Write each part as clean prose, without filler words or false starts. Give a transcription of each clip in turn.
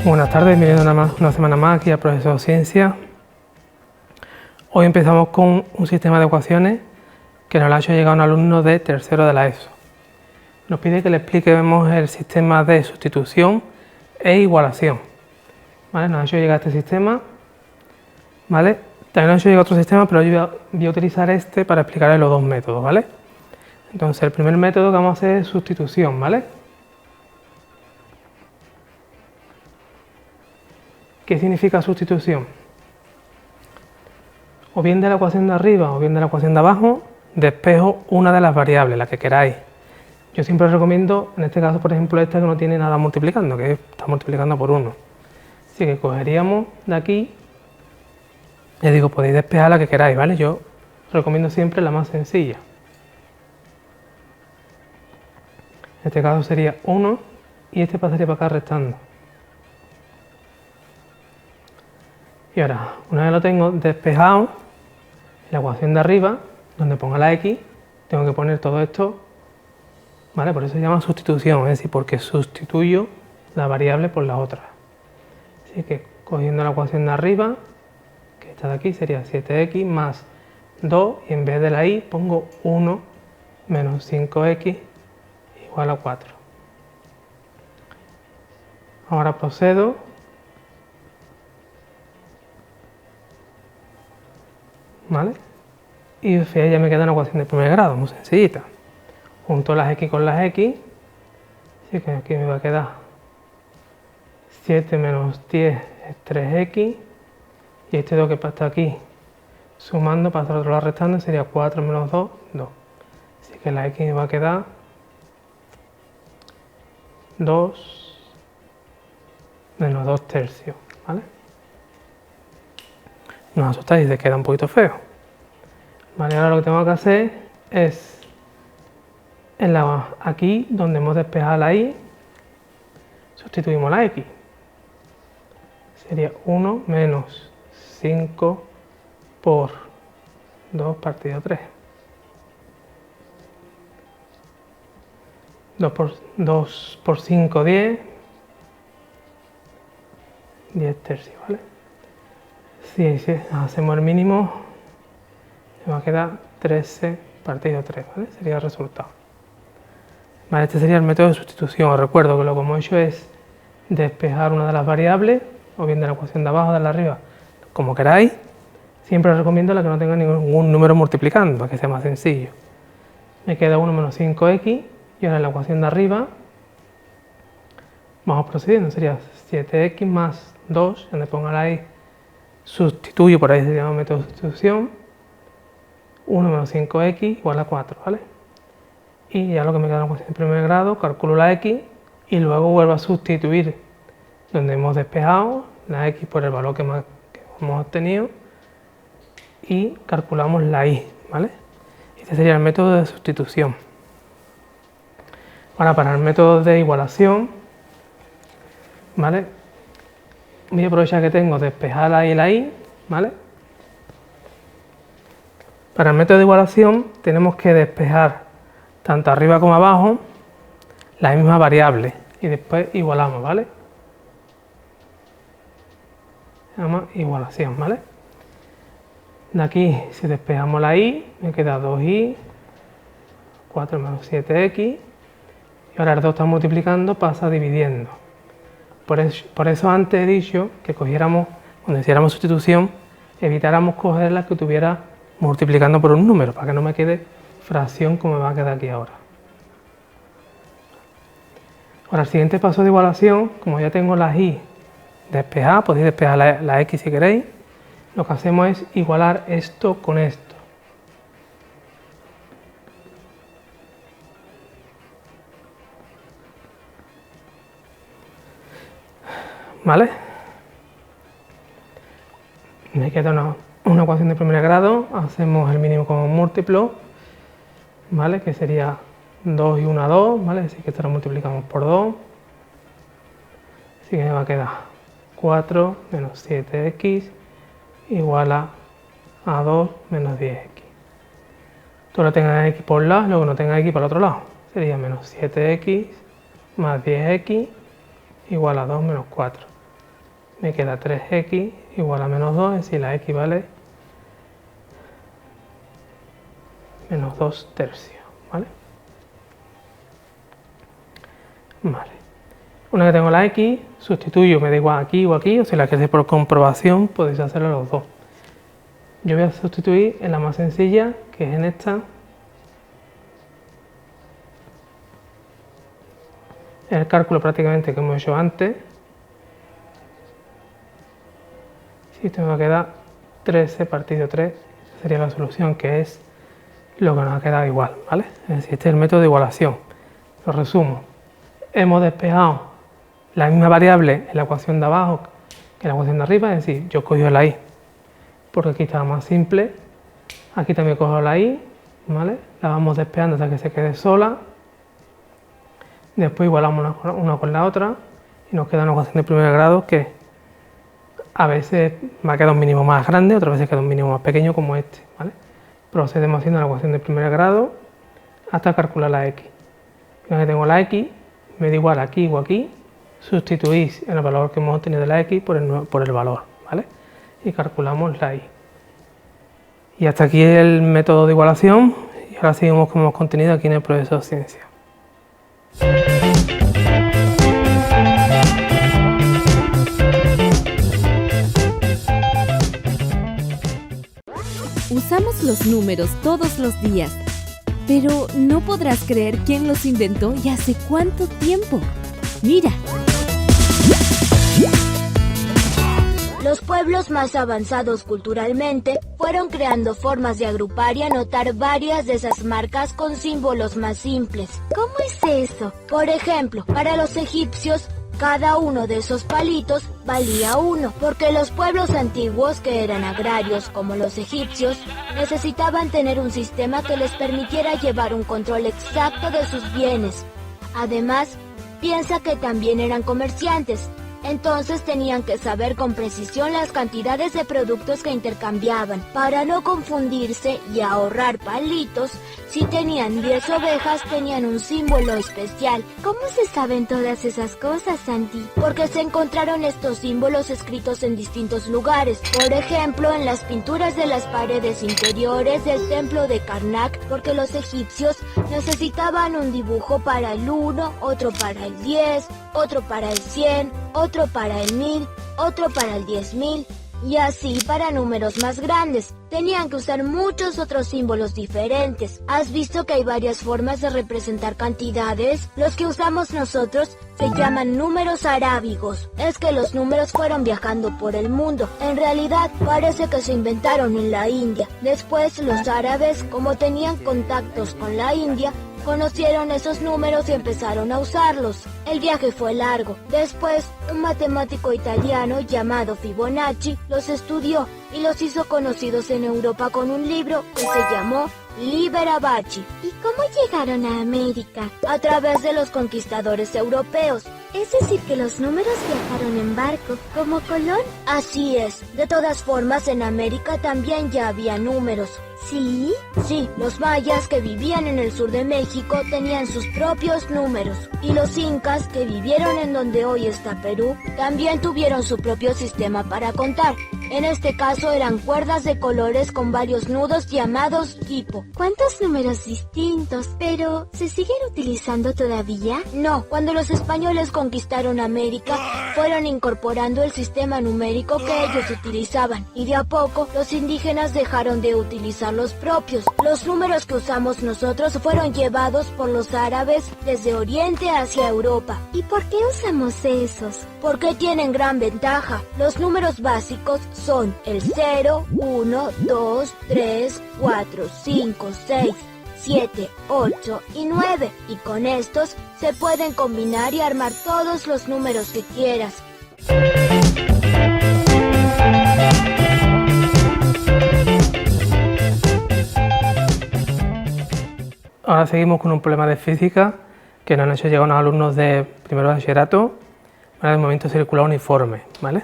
Buenas tardes, bienvenidos una semana más aquí al Profesor Ciencia. Hoy empezamos con un sistema de ecuaciones que nos lo ha hecho llegar un alumno de tercero de la ESO. Nos pide que le expliquemos el sistema de sustitución e igualación. ¿Vale? Nos ha hecho llegar este sistema. ¿Vale? También nos ha hecho llegar otro sistema, pero yo voy a utilizar este para explicarle los dos métodos. ¿Vale? Entonces, el primer método que vamos a hacer es sustitución. ¿Vale? ¿Qué significa sustitución? O bien de la ecuación de arriba o bien de la ecuación de abajo, despejo una de las variables, la que queráis. Yo siempre os recomiendo, en este caso, por ejemplo, esta que no tiene nada multiplicando, que está multiplicando por 1. Así que cogeríamos de aquí, les digo, podéis despejar la que queráis, ¿vale? Yo recomiendo siempre la más sencilla. En este caso sería 1 y este pasaría para acá restando. Y ahora, una vez lo tengo despejado, en la ecuación de arriba, donde ponga la x, tengo que poner todo esto, ¿vale? Por eso se llama sustitución, es decir, porque sustituyo la variable por la otra. Así que, cogiendo la ecuación de arriba, que esta de aquí sería 7x más 2, y en vez de la y pongo 1 menos 5x igual a 4. Ahora procedo. ¿Vale? Y fíjate, ya me queda una ecuación de primer grado, muy sencillita. Junto las x con las x, así que aquí me va a quedar 7 menos 10 es 3x, y este 2 que está aquí sumando, para el otro lado restando, sería 4 menos 2, 2. Así que la x me va a quedar 2 menos 2 tercios, ¿vale? No os asustáis, se queda un poquito feo. Vale, ahora lo que tengo que hacer es, aquí donde hemos despejado la y, sustituimos la x. Sería 1 menos 5 por 2 partido 3. 2 por 5, 10. 10 tercios, ¿vale? Si hacemos el mínimo, me va a quedar 13 partido 3, ¿vale? Sería el resultado. Vale, este sería el método de sustitución. Os recuerdo que lo que hemos hecho es despejar una de las variables, o bien de la ecuación de abajo o de la arriba, como queráis. Siempre os recomiendo la que no tenga ningún número multiplicando, para que sea más sencillo. Me queda 1 menos 5x, y ahora en la ecuación de arriba vamos procediendo. Sería 7x más 2, donde ponga la y, sustituyo, por ahí se llama método de sustitución, 1 menos 5x igual a 4, ¿vale? Y ya lo que me queda en la ecuación de primer grado, calculo la x y luego vuelvo a sustituir donde hemos despejado la x por el valor que hemos obtenido y calculamos la y, ¿vale? Este sería el método de sustitución. Ahora, para el método de igualación, ¿vale? Voy a aprovechar que tengo despejar la y, ¿vale? Para el método de igualación tenemos que despejar tanto arriba como abajo la misma variable y después igualamos, ¿vale? Se llama igualación, ¿vale? De aquí, si despejamos la y, me queda 2y, 4 menos 7x, y ahora el 2 está multiplicando, pasa dividiendo. Por eso antes he dicho que cogiéramos, cuando hiciéramos sustitución, evitáramos coger la que tuviera multiplicando por un número, para que no me quede fracción como me va a quedar aquí ahora. Ahora, el siguiente paso de igualación, como ya tengo las y despejadas, podéis despejar la x si queréis, lo que hacemos es igualar esto con esto. ¿Vale? Me queda una ecuación de primer grado, hacemos el mínimo como múltiplo, ¿vale? Que sería 2 y 1 a 2, ¿vale? Así que esto lo multiplicamos por 2. Así que me va a quedar 4 menos 7x igual a 2 menos 10x. Todo lo tenga x por un lado, luego no tenga x para el otro lado. Sería menos 7x más 10x igual a 2 menos 4. me queda 3x igual a menos 2, es decir, la x vale menos 2 tercios, ¿vale? Vale. Una vez que tengo la x, sustituyo, me da igual aquí o aquí, o si la queréis por comprobación, podéis hacerlo los dos. Yo voy a sustituir en la más sencilla, que es en esta. El cálculo prácticamente que hemos hecho antes. Si esto me va a quedar 13 partido 3, sería la solución, que es lo que nos ha quedado igual, ¿vale? Es decir, este es el método de igualación. Lo resumo. Hemos despejado la misma variable en la ecuación de abajo que en la ecuación de arriba, es decir, yo cojo la y, porque aquí estaba más simple. Aquí también cojo la y, ¿vale? La vamos despejando hasta que se quede sola. Después igualamos una con la otra y nos queda una ecuación de primer grado que a veces me ha quedado un mínimo más grande, otras veces queda un mínimo más pequeño como este, ¿vale? Procedemos haciendo la ecuación de primer grado hasta calcular la x. Una vez que tengo la x, me da igual aquí o aquí, sustituís en el valor que hemos obtenido de la x por el valor, ¿vale? Y calculamos la y. Y hasta aquí el método de igualación, y ahora seguimos como hemos contenido aquí en el proceso de ciencia. Usamos los números todos los días, pero no podrás creer quién los inventó y hace cuánto tiempo. Mira. Los pueblos más avanzados culturalmente fueron creando formas de agrupar y anotar varias de esas marcas con símbolos más simples. ¿Cómo es eso? Por ejemplo, para los egipcios, cada uno de esos palitos valía 1, porque los pueblos antiguos, que eran agrarios como los egipcios, necesitaban tener un sistema que les permitiera llevar un control exacto de sus bienes. Además, piensa que también eran comerciantes, entonces tenían que saber con precisión las cantidades de productos que intercambiaban para no confundirse y ahorrar palitos. Si tenían 10 ovejas, tenían un símbolo especial. ¿Cómo se saben todas esas cosas, Santi? Porque se encontraron estos símbolos escritos en distintos lugares. Por ejemplo, en las pinturas de las paredes interiores del templo de Karnak, porque los egipcios necesitaban un dibujo para el 1, otro para el 10, otro para el 100, otro para el 1000, otro para el 10.000, y así para números más grandes. Tenían que usar muchos otros símbolos diferentes. ¿Has visto que hay varias formas de representar cantidades? Los que usamos nosotros se llaman números arábigos. Es que los números fueron viajando por el mundo. En realidad, parece que se inventaron en la India. Después, los árabes, como tenían contactos con la India, conocieron esos números y empezaron a usarlos. El viaje fue largo. Después, un matemático italiano llamado Fibonacci los estudió y los hizo conocidos en Europa con un libro que se llamó Liber-Abaci. ¿Y cómo llegaron a América? A través de los conquistadores europeos. Es decir, que los números viajaron en barco, como Colón. Así es. De todas formas, en América también ya había números. ¿Sí? Sí, los mayas que vivían en el sur de México tenían sus propios números. Y los incas, que vivieron en donde hoy está Perú, también tuvieron su propio sistema para contar. En este caso eran cuerdas de colores con varios nudos llamados quipo. ¿Cuántos números distintos? ¿Pero se siguen utilizando todavía? No, cuando los españoles conquistaron América, fueron incorporando el sistema numérico que ellos utilizaban. Y de a poco, los indígenas dejaron de utilizar los propios. Los números que usamos nosotros fueron llevados por los árabes desde Oriente hacia Europa. ¿Y por qué usamos esos? Porque tienen gran ventaja. Los números básicos son el 0, 1, 2, 3, 4, 5, 6, 7, 8 y 9. Y con estos se pueden combinar y armar todos los números que quieras. Ahora seguimos con un problema de física que nos han hecho llegar unos alumnos de primero de bachillerato, para el movimiento circular uniforme, ¿vale?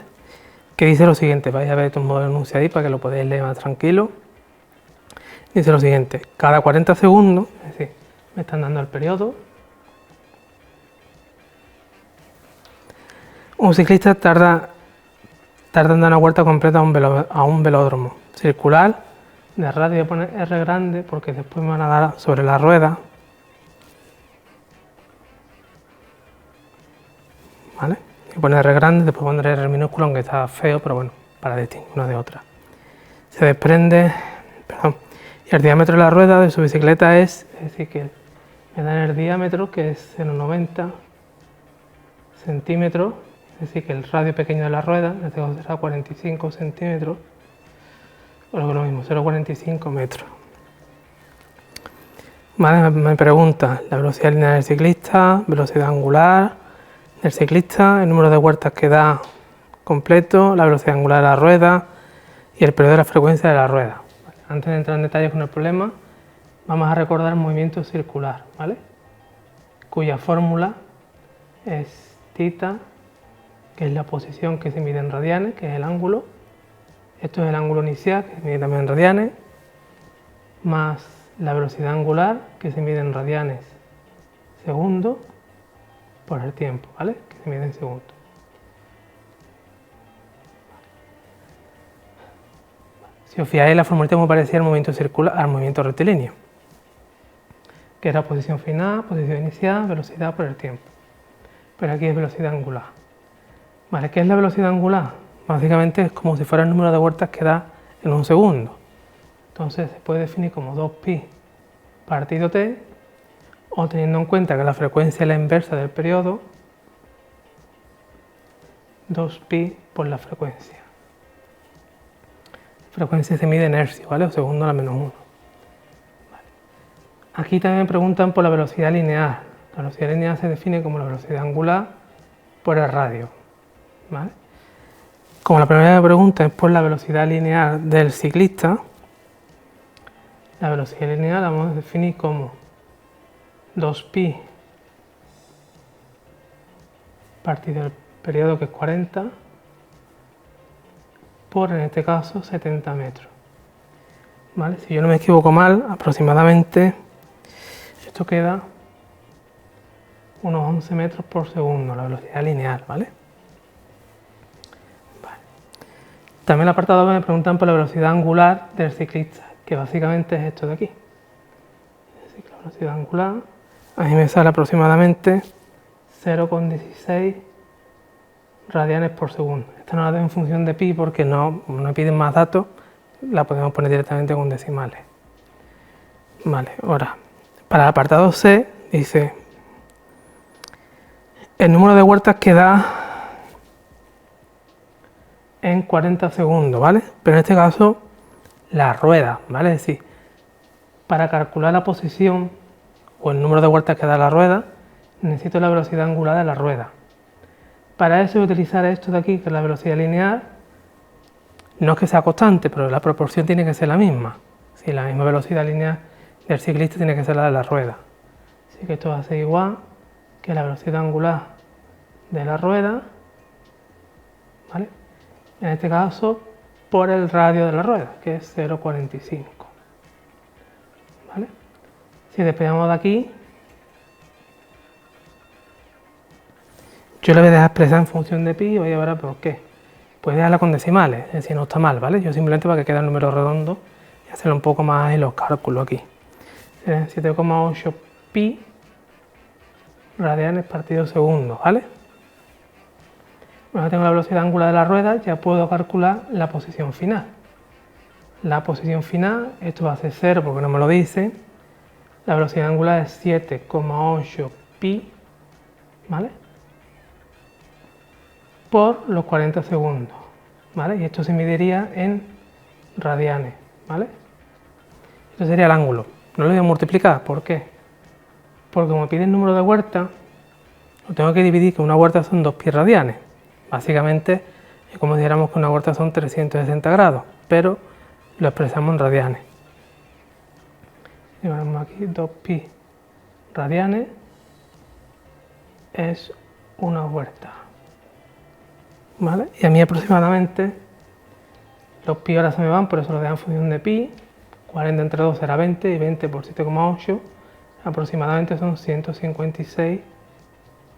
Que dice lo siguiente, vais a ver un modelo enunciado ahí para que lo podáis leer más tranquilo. Dice lo siguiente, cada 40 segundos, es decir, me están dando el periodo, un ciclista tarda tardan en dar una vuelta completa a un velódromo circular. De radio voy a poner R grande porque después me van a dar sobre la rueda. ¿Vale? Voy a poner R grande, después pondré R minúsculo, aunque está feo, pero bueno, para distinguir una de otra. Se desprende, perdón, y el diámetro de la rueda de su bicicleta es decir, que me dan el diámetro, que es 0,90 centímetros, es decir, que el radio pequeño de la rueda, en este caso será 45 centímetros, o lo mismo, 0,45 metros. Vale, me pregunta la velocidad lineal del ciclista, velocidad angular del ciclista, el número de vueltas que da completo, la velocidad angular de la rueda y el periodo de la frecuencia de la rueda. Vale, antes de entrar en detalles con el problema, vamos a recordar el movimiento circular, ¿vale? Cuya fórmula es θ, que es la posición que se mide en radianes, que es el ángulo. Esto es el ángulo inicial, que se mide también en radianes, más la velocidad angular, que se mide en radianes segundo, por el tiempo, ¿vale? Que se mide en segundos. Si os fijáis, la formulita muy parecida al movimiento circular, al movimiento rectilíneo, que era posición final, posición inicial, velocidad por el tiempo. Pero aquí es velocidad angular. Vale, ¿qué es la velocidad angular? Básicamente es como si fuera el número de vueltas que da en un segundo. Entonces se puede definir como 2pi partido t, o teniendo en cuenta que la frecuencia es la inversa del periodo, 2pi por la frecuencia. Frecuencia se mide en hercios, ¿vale? O segundo a la menos 1. Vale. Aquí también me preguntan por la velocidad lineal. La velocidad lineal se define como la velocidad angular por el radio, ¿vale? Como la primera pregunta es por la velocidad lineal del ciclista, la velocidad lineal la vamos a definir como 2pi partido del periodo, que es 40, por, en este caso, 70 metros. ¿Vale? Si yo no me equivoco mal, aproximadamente esto queda unos 11 metros por segundo, la velocidad lineal, ¿vale? También en el apartado B me preguntan por la velocidad angular del ciclista, que básicamente es esto de aquí. Así que la velocidad angular, a mí me sale aproximadamente 0,16 radianes por segundo. Esta no la doy en función de pi porque no me piden más datos, la podemos poner directamente con decimales. Vale, ahora, para el apartado C dice el número de vueltas que da en 40 segundos, ¿vale? Pero en este caso, la rueda, ¿vale? Es decir, para calcular la posición o el número de vueltas que da la rueda, necesito la velocidad angular de la rueda. Para eso voy a utilizar esto de aquí, que es la velocidad lineal. No es que sea constante, pero la proporción tiene que ser la misma. Si la misma velocidad lineal del ciclista tiene que ser la de la rueda. Así que esto va a ser igual que la velocidad angular de la rueda, ¿vale? En este caso, por el radio de la rueda, que es 0,45. ¿Vale? Si despegamos de aquí, yo le voy a dejar expresar en función de pi y voy a ver por qué. Puedes dejarla con decimales, es decir, no está mal, ¿vale? Yo simplemente para que quede el número redondo y hacerlo un poco más en los cálculos aquí. 7,8 pi radianes partido segundo, ¿vale? Bueno, tengo la velocidad angular de la rueda, ya puedo calcular la posición final. La posición final, esto va a ser 0 porque no me lo dice. La velocidad angular es 7,8 pi, ¿vale? Por los 40 segundos, ¿vale? Y esto se mediría en radianes, ¿vale? Esto sería el ángulo. No lo voy a multiplicar, ¿por qué? Porque como me pide el número de vueltas, lo tengo que dividir, que una vuelta son 2 pi radianes. Básicamente es como si dijéramos que una vuelta son 360 grados, pero lo expresamos en radianes. Y ponemos aquí 2pi radianes es una vuelta. ¿Vale? Y a mí aproximadamente los pi ahora se me van, por eso lo dejo en función de pi. 40 entre 2 será 20 y 20 por 7,8 aproximadamente son 156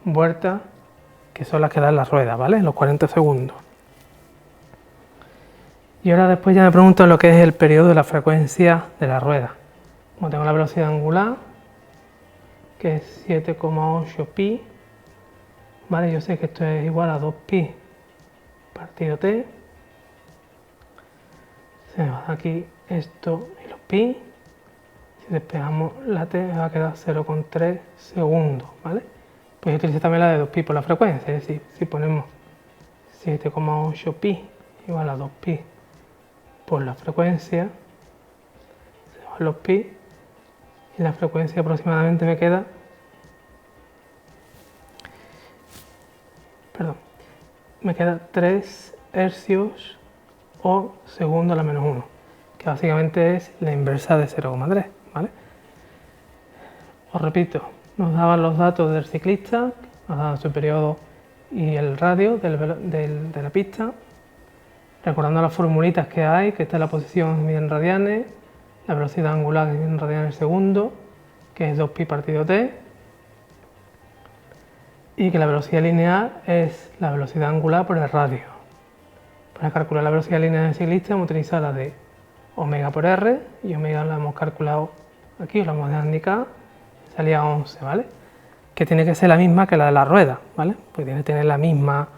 vueltas, que son las que dan la rueda, ¿vale? En los 40 segundos. Y ahora después ya me pregunto lo que es el periodo de la frecuencia de la rueda. Como tengo la velocidad angular, que es 7,8 pi, ¿vale? Yo sé que esto es igual a 2 pi partido t. Se me va aquí esto y los pi. Si despejamos la t me va a quedar 0,3 segundos, ¿vale? Pues yo utilizo también la de 2 pi por la frecuencia, es decir, si ponemos 7,8 pi igual a 2 pi por la frecuencia, se van los pi y la frecuencia aproximadamente me queda, me queda 3 hercios o segundo a la menos 1, que básicamente es la inversa de 0,3, ¿vale? Os repito, nos daban los datos del ciclista, nos daban su periodo y el radio de la pista, recordando las formulitas que hay, que está la posición mide en radianes, la velocidad angular que mide en radianes segundo, que es 2 pi partido t, y que la velocidad lineal es la velocidad angular por el radio. Para calcular la velocidad lineal del ciclista hemos utilizado la de omega por r, y omega la hemos calculado aquí, os la hemos dejado indicada, salía 11, ¿vale? Que tiene que ser la misma que la de la rueda, ¿vale? Porque tiene que tener la misma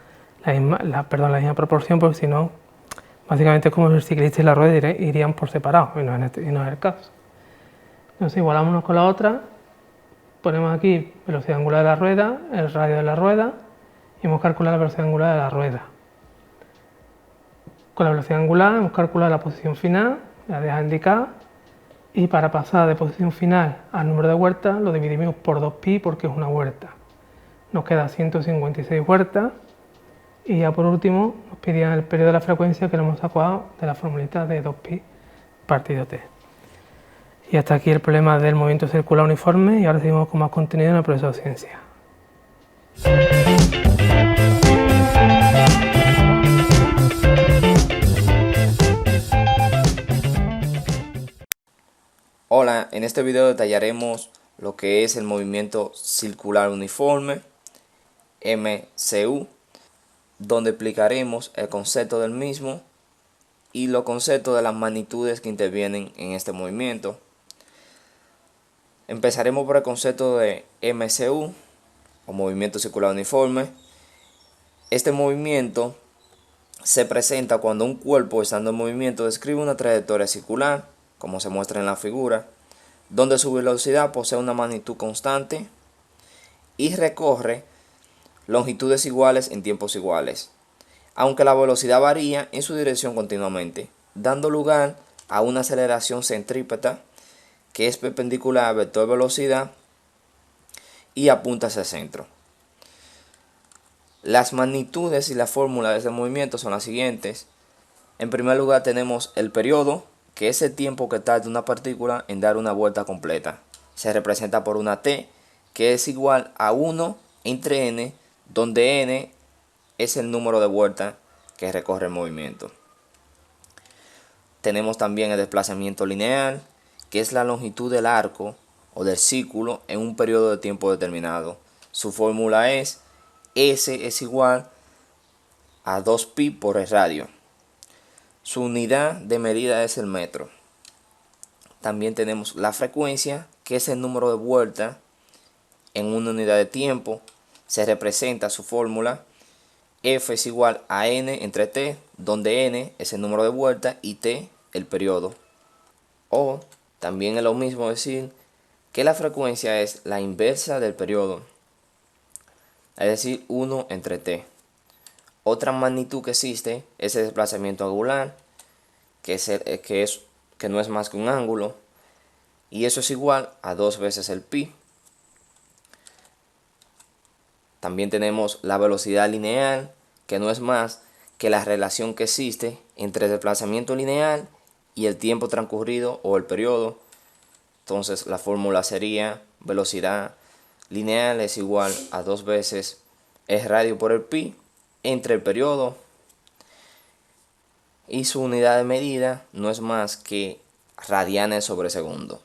proporción, porque si no, básicamente es como el ciclista y la rueda irían por separado, y no es el caso. Entonces igualamos una con la otra, ponemos aquí velocidad angular de la rueda, el radio de la rueda, y hemos calculado la velocidad angular de la rueda. Con la velocidad angular hemos calculado la posición final, la deja indicada, y para pasar de posición final al número de vueltas lo dividimos por 2 pi porque es una vuelta. Nos queda 156 vueltas, y ya por último nos pedían el periodo de la frecuencia, que lo hemos sacado de la formulita de 2 pi partido t. Y hasta aquí el problema del movimiento circular uniforme, y ahora seguimos con más contenido en el profesor de ciencia. Hola, en este video detallaremos lo que es el movimiento circular uniforme, MCU, donde explicaremos el concepto del mismo y los conceptos de las magnitudes que intervienen en este movimiento. Empezaremos por el concepto de MCU, o movimiento circular uniforme. Este movimiento se presenta cuando un cuerpo, estando en movimiento, describe una trayectoria circular, como se muestra en la figura, donde su velocidad posee una magnitud constante y recorre longitudes iguales en tiempos iguales, aunque la velocidad varía en su dirección continuamente, dando lugar a una aceleración centrípeta que es perpendicular al vector velocidad y apunta hacia el centro. Las magnitudes y la fórmula de este movimiento son las siguientes. En primer lugar tenemos el periodo, que es el tiempo que tarda una partícula en dar una vuelta completa. Se representa por una t, que es igual a 1 entre n, donde n es el número de vueltas que recorre el movimiento. Tenemos también el desplazamiento lineal, que es la longitud del arco o del círculo en un periodo de tiempo determinado. Su fórmula es S es igual a 2 pi por el radio. Su unidad de medida es el metro. También tenemos la frecuencia, que es el número de vueltas en una unidad de tiempo. Se representa su fórmula, F es igual a n entre t, donde n es el número de vueltas y t el periodo. O también es lo mismo decir que la frecuencia es la inversa del periodo, es decir, 1 entre t. Otra magnitud que existe es el desplazamiento angular, que no es más que un ángulo, y eso es igual a 2 veces el pi. También tenemos la velocidad lineal, que no es más que la relación que existe entre el desplazamiento lineal y el tiempo transcurrido o el periodo. Entonces la fórmula sería velocidad lineal es igual a 2 veces el radio por el pi entre el periodo, y su unidad de medida no es más que radianes sobre segundo.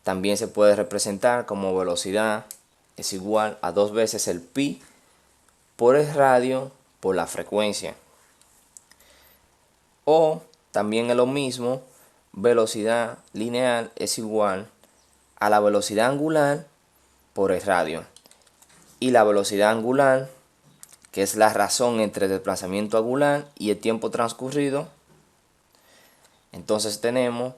También se puede representar como velocidad es igual a 2 veces el pi por el radio por la frecuencia. O también es lo mismo, velocidad lineal es igual a la velocidad angular por el radio. Y la velocidad angular, que es la razón entre el desplazamiento angular y el tiempo transcurrido, entonces tenemos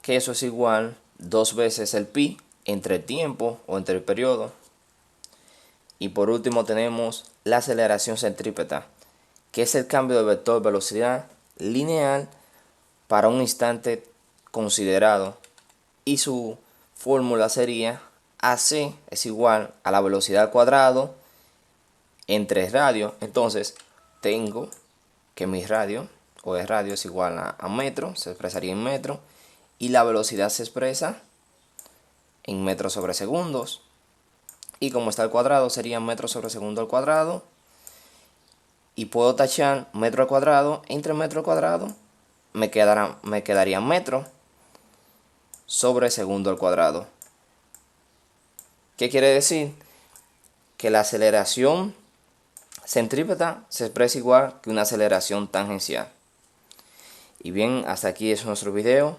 que eso es igual 2 veces el pi entre el tiempo o entre el periodo. Y por último tenemos la aceleración centrípeta, que es el cambio de vector velocidad lineal para un instante considerado. Y su fórmula sería AC es igual a la velocidad al cuadrado entre el radio. Entonces tengo que mi radio o el radio es igual a metro, se expresaría en metro, y la velocidad se expresa en metros sobre segundos. Y como está al cuadrado, sería metros sobre segundo al cuadrado. Y puedo tachar metro al cuadrado. Entre metro al cuadrado me quedaría metro sobre segundo al cuadrado. ¿Qué quiere decir? Que la aceleración centrípeta se expresa igual que una aceleración tangencial. Y bien, hasta aquí es nuestro video.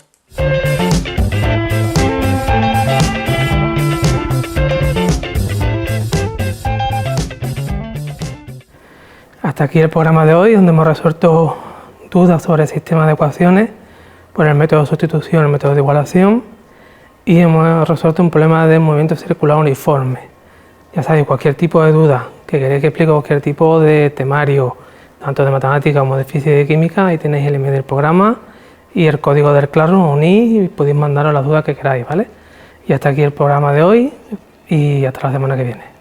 Hasta aquí el programa de hoy, donde hemos resuelto dudas sobre el sistema de ecuaciones por el método de sustitución, el método de igualación, y hemos resuelto un problema de movimiento circular uniforme. Ya sabéis, cualquier tipo de duda que queréis que explique, cualquier tipo de temario, tanto de matemática como de física y de química, ahí tenéis el email del programa y el código del Classroom, unís y podéis mandaros las dudas que queráis, ¿vale? Y hasta aquí el programa de hoy y hasta la semana que viene.